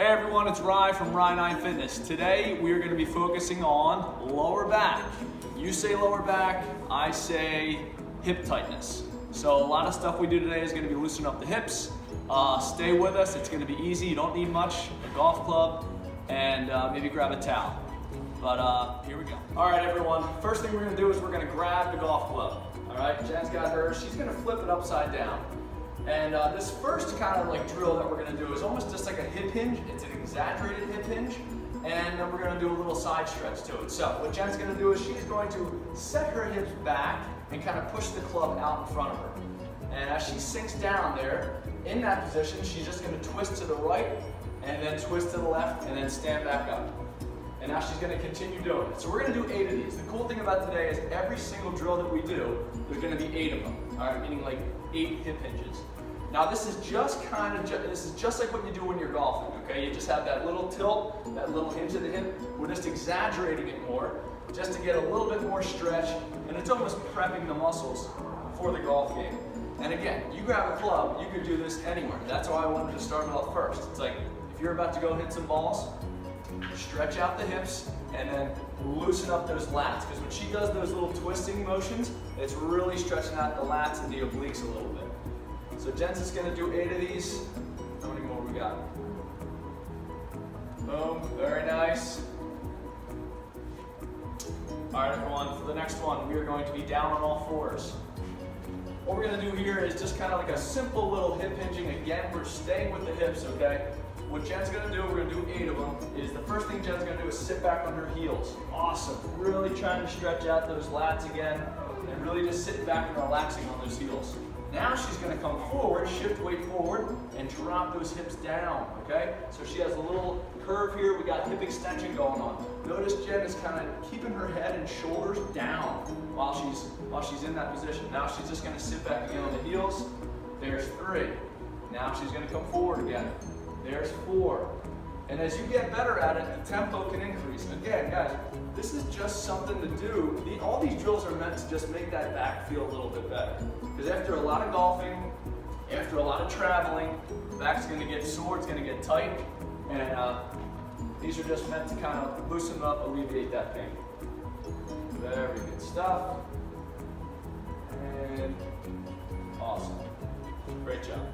Hey everyone, it's Rye from Rye9 Fitness. Today we are going to be focusing on lower back. You say lower back, I say hip tightness. So a lot of stuff we do today is going to be loosening up the hips. Stay with us, it's going to be easy. You don't need much, a golf club, and maybe grab a towel. But here we go. All right everyone, first thing we're going to do is we're going to grab the golf club. All right, Jen's got hers. She's going to flip it upside down. And this first kind of like drill that we're going to do is almost just like a hip hinge. It's an exaggerated hip hinge, and then we're going to do a little side stretch to it. So what Jen's going to do is she's going to set her hips back and kind of push the club out in front of her. And as she sinks down there, in that position, she's just going to twist to the right, and then twist to the left, and then stand back up. And now she's going to continue doing it. So we're going to do 8 of these. The cool thing about today is every single drill that we do, there's going to be 8 of them. All right, meaning like 8 hip hinges. Now this is just like what you do when you're golfing, okay? You just have that little tilt, that little hinge of the hip. We're just exaggerating it more, just to get a little bit more stretch, and it's almost prepping the muscles for the golf game. And again, you grab a club, you could do this anywhere. That's why I wanted to start it off first. It's like, if you're about to go hit some balls, stretch out the hips, and then loosen up those lats. Because when she does those little twisting motions, it's really stretching out the lats and the obliques a little bit. So Jen's is going to do 8 of these. How many more we got? Boom, very nice. All right everyone, for the next one, we are going to be down on all fours. What we're going to do here is just kind of like a simple little hip hinging. Again, we're staying with the hips, okay? What Jen's going to do, we're going to do 8 of them, is the first thing Jen's going to do is sit back on her heels. Awesome. Really trying to stretch out those lats again, and really just sitting back and relaxing on those heels. Now she's going to come forward, shift weight forward, and drop those hips down, okay? So she has a little curve here. We got hip extension going on. Notice Jen is kind of keeping her head and shoulders down while she's in that position. Now she's just going to sit back again on the heels. There's 3. Now she's going to come forward again. There's 4. And as you get better at it, the tempo can increase. Again, guys, this is just something to do. All these drills are meant to just make that back feel a little bit better. Because after a lot of golfing, after a lot of traveling, the back's going to get sore, it's going to get tight. And these are just meant to kind of loosen up, alleviate that pain. Very good stuff. And awesome. Great job.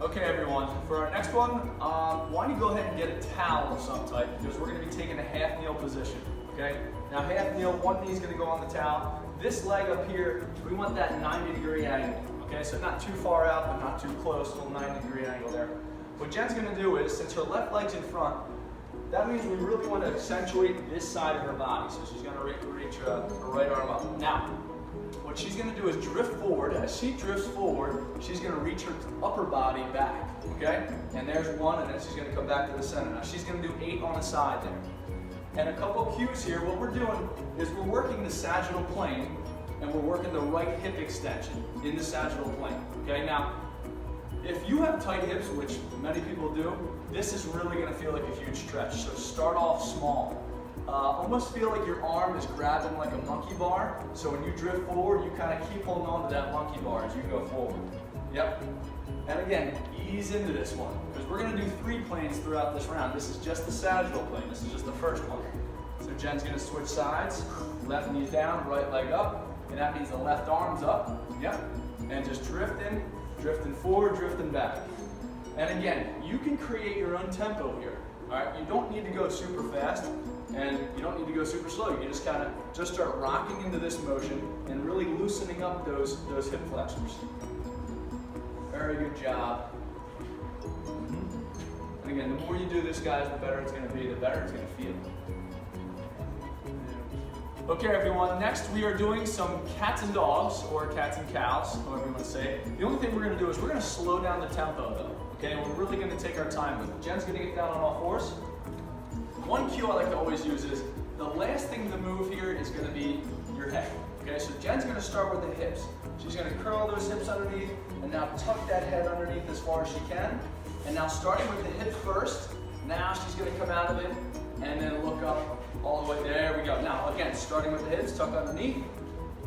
Okay everyone, for our next one, why don't you go ahead and get a towel of some type, because we're going to be taking a half kneel position, okay? Now half kneel, one knee is going to go on the towel. This leg up here, we want that 90-degree angle, okay? So not too far out, but not too close, a little 90-degree angle there. What Jen's going to do is, since her left leg's in front, that means we really want to accentuate this side of her body. So she's going to reach her right arm up. Now, what she's going to do is drift forward. As she drifts forward, she's going to reach her upper body back, okay? And there's 1, and then she's going to come back to the center. Now she's going to do 8 on the side there. And a couple cues here, what we're doing is we're working the sagittal plane, and we're working the right hip extension in the sagittal plane, okay? Now, if you have tight hips, which many people do, this is really going to feel like a huge stretch. So start off small. Almost feel like your arm is grabbing like a monkey bar. So when you drift forward, you kind of keep holding on to that monkey bar as you go forward. Yep. And again, ease into this one, because we're going to do 3 planes throughout this round. This is just the sagittal plane. This is just the first one. So Jen's going to switch sides. Left knee's down, right leg up. And that means the left arm's up. Yep. And just drifting forward, drifting back. And again, you can create your own tempo here. All right, you don't need to go super fast, and you don't need to go super slow. You can just kind of start rocking into this motion and really loosening up those hip flexors. Very good job. And again, the more you do this, guys, the better it's going to be, the better it's going to feel. Okay, everyone, next we are doing some cats and dogs, or cats and cows, however you want to say it. The only thing we're going to do is we're going to slow down the tempo, though. Okay, we're really going to take our time with it. Jen's going to get down on all fours. One cue I like to always use is the last thing to move here is going to be your head. Okay, so Jen's going to start with the hips. She's going to curl those hips underneath, and now tuck that head underneath as far as she can. And now starting with the hip first, now she's going to come out of it and then look up all the way. There we go. Now again, starting with the hips, tuck underneath,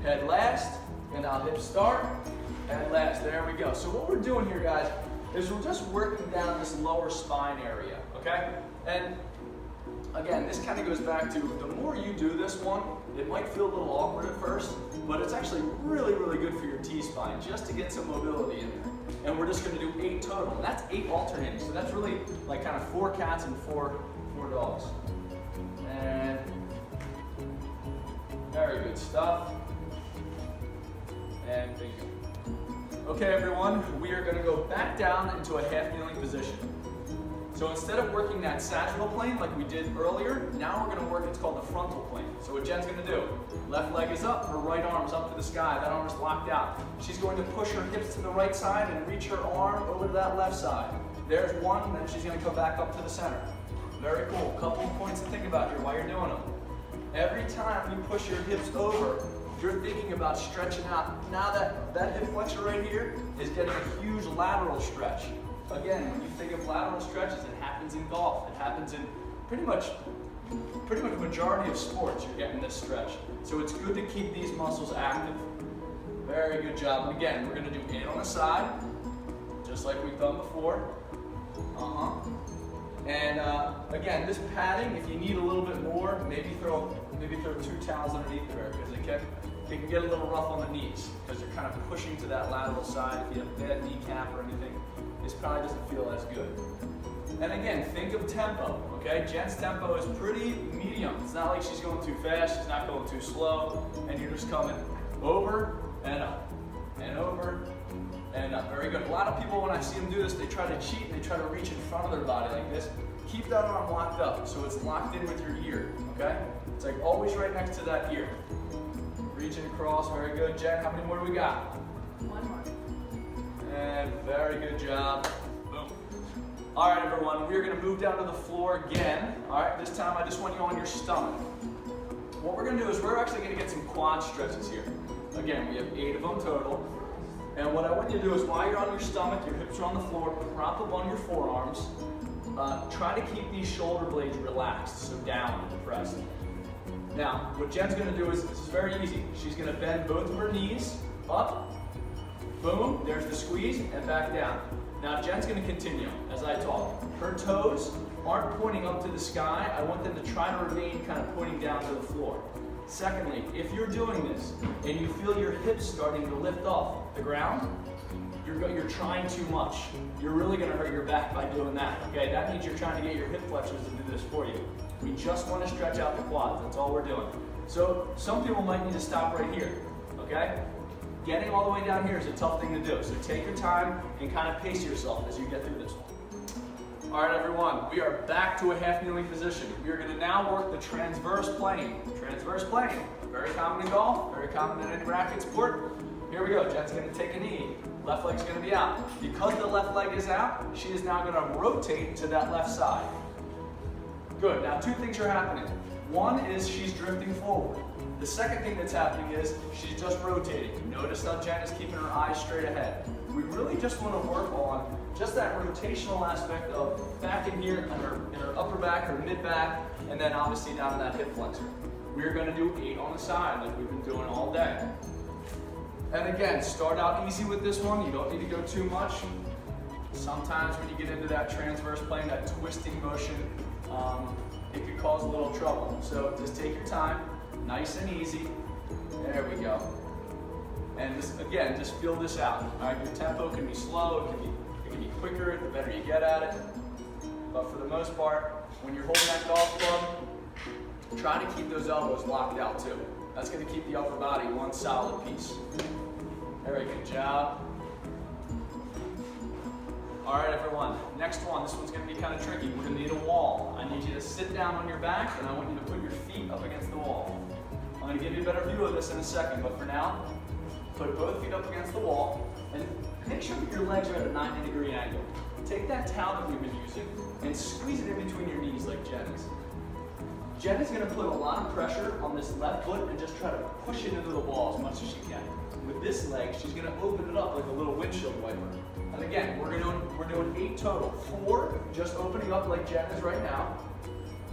head last, and now hips start, and last. There we go. So what we're doing here, guys, is we're just working down this lower spine area, okay? And again, this kind of goes back to the more you do this one, it might feel a little awkward at first, but it's actually really, really good for your T-spine just to get some mobility in there. And we're just going to do 8 total. And that's 8 alternating, so that's really like kind of 4 cats and 4 dogs. And very good stuff. And bingo. Okay, everyone, we are going to go back down into a half kneeling position. So instead of working that sagittal plane like we did earlier, now we're going to work, it's called the frontal plane. So what Jen's going to do, left leg is up, her right arm's up to the sky, that arm is locked out. She's going to push her hips to the right side and reach her arm over to that left side. There's one, then she's going to come back up to the center. Very cool. Couple of points to think about here while you're doing them. Every time you push your hips over, you're thinking about stretching out. Now that hip flexor right here is getting a huge lateral stretch. Again, when you think of lateral stretches, it happens in golf. It happens in pretty much majority of sports. You're getting this stretch. So it's good to keep these muscles active. Very good job. And again, we're going to do 8 on the side, just like we've done before. And again, this padding, if you need a little bit more, maybe throw 2 towels underneath there, because it can get a little rough on the knees because you're kind of pushing to that lateral side. If you have a bad kneecap or anything, this probably doesn't feel as good. And again, think of tempo, okay? Jen's tempo is pretty medium. It's not like she's going too fast, she's not going too slow, and you're just coming over and up, and over and up. Very good. A lot of people, when I see them do this, they try to cheat and they try to reach in front of their body like this. Keep that arm locked up so it's locked in with your ear, okay? It's like always right next to that ear. Reaching across, very good. Jen, how many more do we got? 1 more. And very good job. Boom. All right, everyone, we're gonna move down to the floor again. All right, this time I just want you on your stomach. What we're gonna do is we're actually gonna get some quad stretches here. Again, we have 8 of them total. And what I want you to do is while you're on your stomach, your hips are on the floor, prop up on your forearms. Try to keep these shoulder blades relaxed, so down and depressed. Now, what Jen's gonna do is, this is very easy. She's gonna bend both of her knees up, boom, there's the squeeze, and back down. Now, Jen's gonna continue as I talk. Her toes aren't pointing up to the sky. I want them to try to remain kind of pointing down to the floor. Secondly, if you're doing this and you feel your hips starting to lift off the ground, you're trying too much. You're really gonna hurt your back by doing that, okay? That means you're trying to get your hip flexors to do this for you. We just want to stretch out the quads, that's all we're doing. So some people might need to stop right here, okay? Getting all the way down here is a tough thing to do, so take your time and kind of pace yourself as you get through this one. All right, everyone, we are back to a half kneeling position. We are going to now work the transverse plane. Transverse plane, very common in golf, very common in any racket sport. Here we go, Jen's going to take a knee. Left leg's going to be out. Because the left leg is out, she is now going to rotate to that left side. Good, now 2 things are happening. One is she's drifting forward. The second thing that's happening is she's just rotating. Notice how Jen is keeping her eyes straight ahead. We really just want to work on just that rotational aspect of back in here in her upper back, her mid back, and then obviously down to that hip flexor. We're going to do 8 on the side like we've been doing all day. And again, start out easy with this one. You don't need to go too much. Sometimes when you get into that transverse plane, that twisting motion, it could cause a little trouble. So just take your time, nice and easy. There we go. And this, again, just feel this out. All right, your tempo can be slow, it can be quicker the better you get at it. But for the most part, when you're holding that golf club, try to keep those elbows locked out too. That's going to keep the upper body one solid piece. Very good job. All right, everyone, next one. This one's going to be kind of tricky. We're going to need a wall. I need you to sit down on your back, and I want you to put your feet up against the wall. I'm going to give you a better view of this in a second, but for now, put both feet up against the wall, and make sure that your legs are at a 90-degree angle. Take that towel that we've been using and squeeze it in between your knees like Jen is. Jen is going to put a lot of pressure on this left foot and just try to push it into the wall as much as she can. With this leg, she's going to open it up like a little windshield wiper. And again, we're doing 8 total. 4 just opening up like Jen is right now.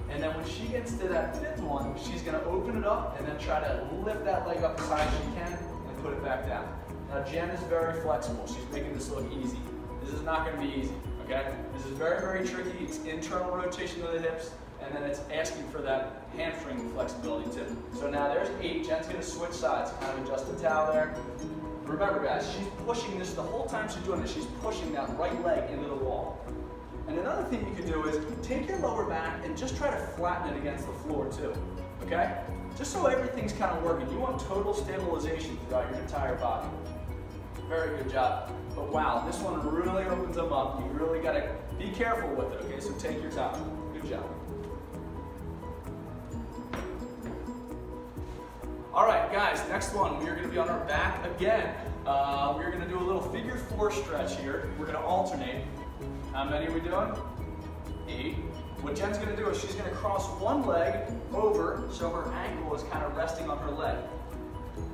And then when she gets to that 5th one, she's going to open it up and then try to lift that leg up as high as she can and put it back down. Now Jen is very flexible. She's making this look easy. This is not going to be easy, okay? This is very, very tricky. It's internal rotation of the hips, and then it's asking for that hamstring flexibility too. So now there's 8. Jen's going to switch sides, kind of adjust the towel there. Remember guys, she's pushing this the whole time she's doing this. She's pushing that right leg into the wall. And another thing you can do is take your lower back and just try to flatten it against the floor too, okay? Just so everything's kind of working. You want total stabilization throughout your entire body. Very good job. But wow, this one really opens them up. You really got to be careful with it, okay? So take your time. Good job. All right, guys, next one. We are going to be on our back again. We're going to do a little figure 4 stretch here. We're going to alternate. How many are we doing? 8. What Jen's going to do is she's going to cross one leg over so her ankle is kind of resting on her leg.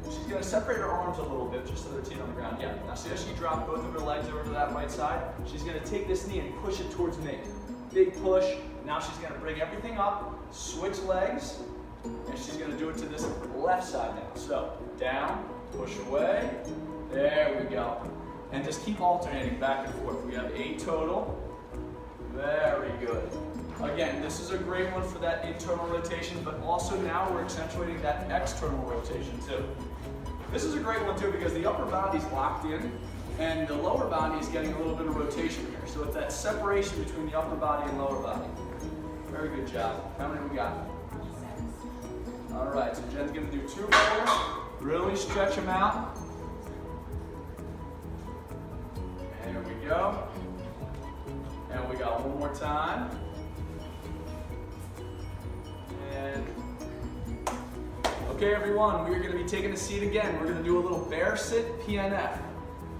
She's going to separate her arms a little bit just so they're teeth on the ground. Yeah. Now see how she dropped both of her legs over to that right side? She's going to take this knee and push it towards me. Big push. Now she's going to bring everything up, switch legs, and she's going to do it to this left side now. So down, push away. There we go. And just keep alternating back and forth. We have 8 total. Very good. Again, this is a great one for that internal rotation, but also now we're accentuating that external rotation too. This is a great one too because the upper body's locked in and the lower body is getting a little bit of rotation here. So it's that separation between the upper body and lower body. Very good job. How many we got? 6. All right, so Jen's going to do 2 more. Really stretch them out. There we go. And we got one more time. And okay, everyone, we're going to be taking a seat again. We're going to do a little bear sit PNF.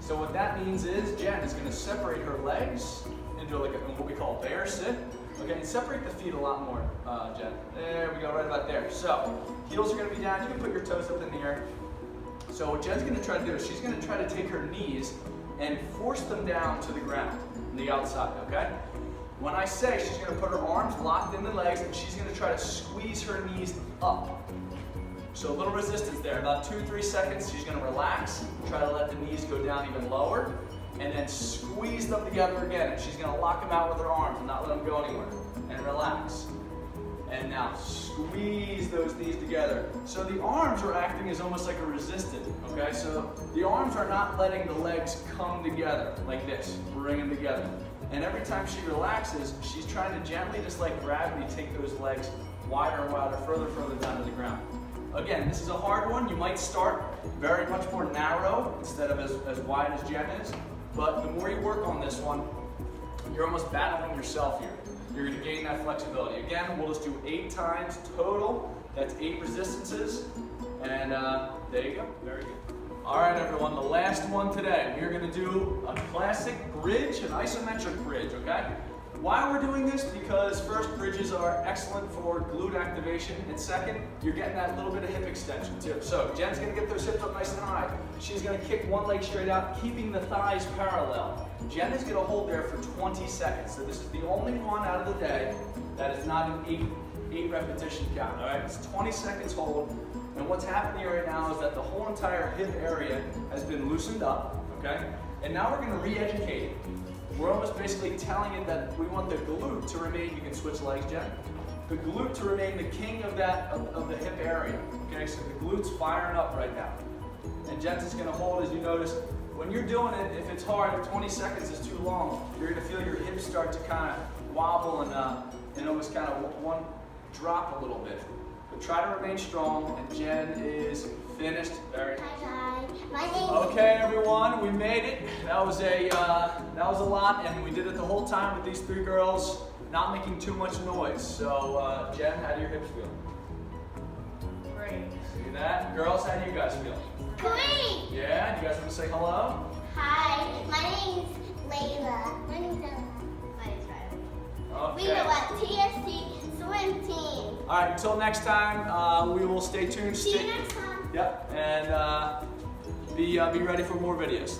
So what that means is Jen is going to separate her legs into like what we call bear sit. Okay, and separate the feet a lot more, Jen. There we go, right about there. So heels are going to be down. You can put your toes up in the air. So what Jen's going to try to do is she's going to try to take her knees and force them down to the ground on the outside, okay? When I say, she's going to put her arms locked in the legs and she's going to try to squeeze her knees up. So a little resistance there, about 2-3 seconds. She's going to relax, try to let the knees go down even lower, and then squeeze them together again. And she's going to lock them out with her arms and not let them go anywhere. And relax. And now squeeze those knees together. So the arms are acting as almost like a resistant, okay? So the arms are not letting the legs come together like this, bring them together. And every time she relaxes, she's trying to gently, just like gravity, take those legs wider and wider, further down to the ground. Again, this is a hard one. You might start very much more narrow instead of as wide as Jen is. But the more you work on this one, you're almost battling yourself here. You're going to gain that flexibility. Again, we'll just do 8 times total. That's 8 resistances. And there you go. Very good. All right, everyone, the last one today. We're going to do a classic bridge, an isometric bridge, okay? Why we're doing this? Because first, bridges are excellent for glute activation, and second, you're getting that little bit of hip extension too. So Jen's going to get those hips up nice and high. She's going to kick one leg straight out, keeping the thighs parallel. Jen is going to hold there for 20 seconds. So this is the only one out of the day that is not an 8 repetition count, all right? It's 20 seconds hold. And what's happening right now is that the whole entire hip area has been loosened up, okay? And now we're going to re-educate it. We're almost basically telling it that we want the glute to remain, you can switch legs, Jen, the glute to remain the king of of the hip area, okay? So the glute's firing up right now. And Jen's just going to hold, as you notice, when you're doing it, if it's hard, if 20 seconds is too long, you're going to feel your hips start to kind of wobble and almost kind of one drop a little bit. But try to remain strong, and Jen is finished. Very. Hi, my name. Okay, everyone, we made it. That was a lot, and we did it the whole time with these 3 girls, not making too much noise. So, Jen, how do your hips feel? Great. See that? Girls, how do you guys feel? Great. Yeah, you guys want to say hello? Hi, my name's Layla. My name's Ella. My name's Riley. Okay. We go at TSC Swim Team. All right, until next time, we will stay tuned. See you next time. Yep, and be ready for more videos.